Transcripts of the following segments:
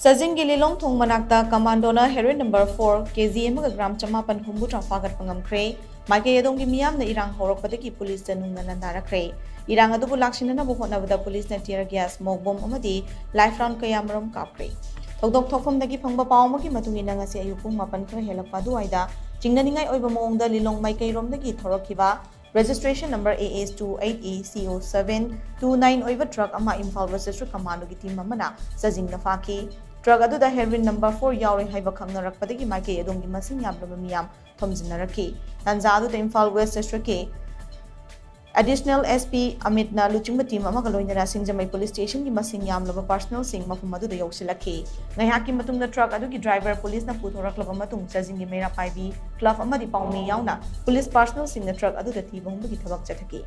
CHAJING LILONG THONG MANAKTA COMMANDO na HEROIN number 4 kg gram chamapan humbutra PHAGATPA NGAMKHRE MAIKEI ADOMGI Meeyamna Irang Hourakpadagi police Noong Landarakkhre Irang ADUBU LAKSHINNABA HOTNABADA police na tear gas smoke bomb AMADI life round KAYAMARUM KAPKHRE Thogdok thokfamdagi phangba paw amagi matungina ngasi ayuk pung 8 khara helakpa duaida chingnaningai oiba mawngda lilong maikei romdagi thorokhiba registration number AS28ECO729 oiba truck ama Imphal Register Commando gi team amana CHAJING na faki truck aduda heroin number 4 yauri haiba khangnarakpadagi maikei adongi masing yabraba miyam thomjinaraki tanza aduda Imphal West District ke Additional SP Amitna Luchingba team amaga loinara Singjamai police station gi masing yamlaba personal sing mafum aduda yoksilakhi ngaihaki matungda truck adugi driver police na puthoraklaba matung CHAJING gi mera paibi club amadi paumi yauna police personal sing na truck aduda tibonggi thabak chathaki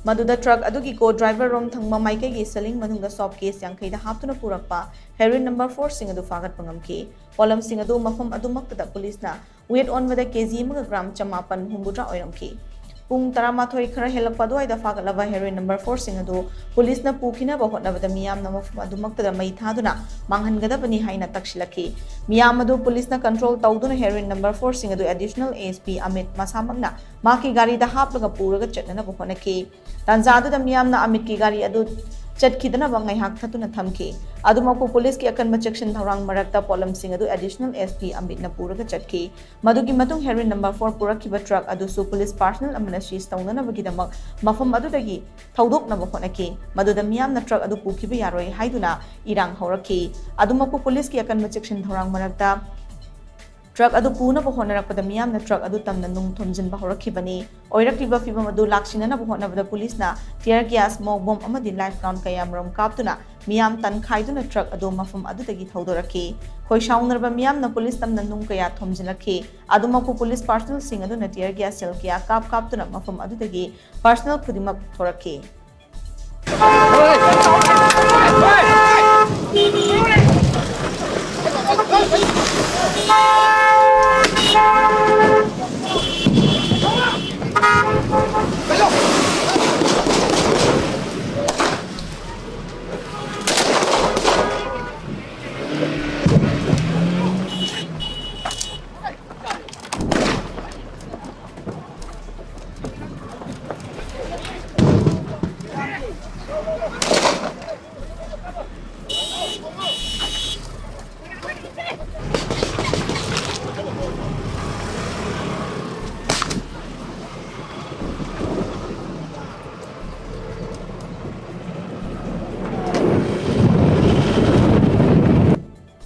Maduda truck adugi co driver rom thangma maikei gi selling manungda shop case yankhaida haptuna purakpa heroin number 4 sing adu phagatpa ngamki polam sing adu mafam adumakta police na weight on wada kg gram chamapan humbutra oiramki Pung Taramathoi khara helakpa duaida phagalaba heroin number 4 sing adu police na pukina ba hotnabada miyam na mafum adumakta da mai thaduna manghangadabani haina takshilakhi miyam adu police na control tawduna heroin number 4 sing adu additional ASP Amit masamagna maki gari da haplaga puraga chatna ba honaki tanza adu da miyam na Amit ki gari adu chatkidana ba ngai hak thatuna thamki adumaku police ki akan section thorang marakta polam sing adu additional SP Amit na puraga chatki madugi matung heroin number 4 purakhiba truck adu su police personal amana seize tawna bagidamak mafam adudagi thaudok na bahonaki maduda miyam na truck adu pukhiba yaroi haiduna irang haurakhi adumaku police ki akan section thorang marakta truck adu puna bahonarapada miyam na truck adu tamna nung thomjin bahurakhibani oirakliba fibam adu lakshinana bahonabada police na tear gas smoke bomb amadi life round KAYAMARUM kaptuna miyam tan khaiduna truck adu mafam adudagi thaudoraki khoi shaunarba miyam na police tamna nung kaya thomjinakhi adumaku police personal sing adu na tear gas cell kya kaptuna mafam adudagi personal khudimak thorakhi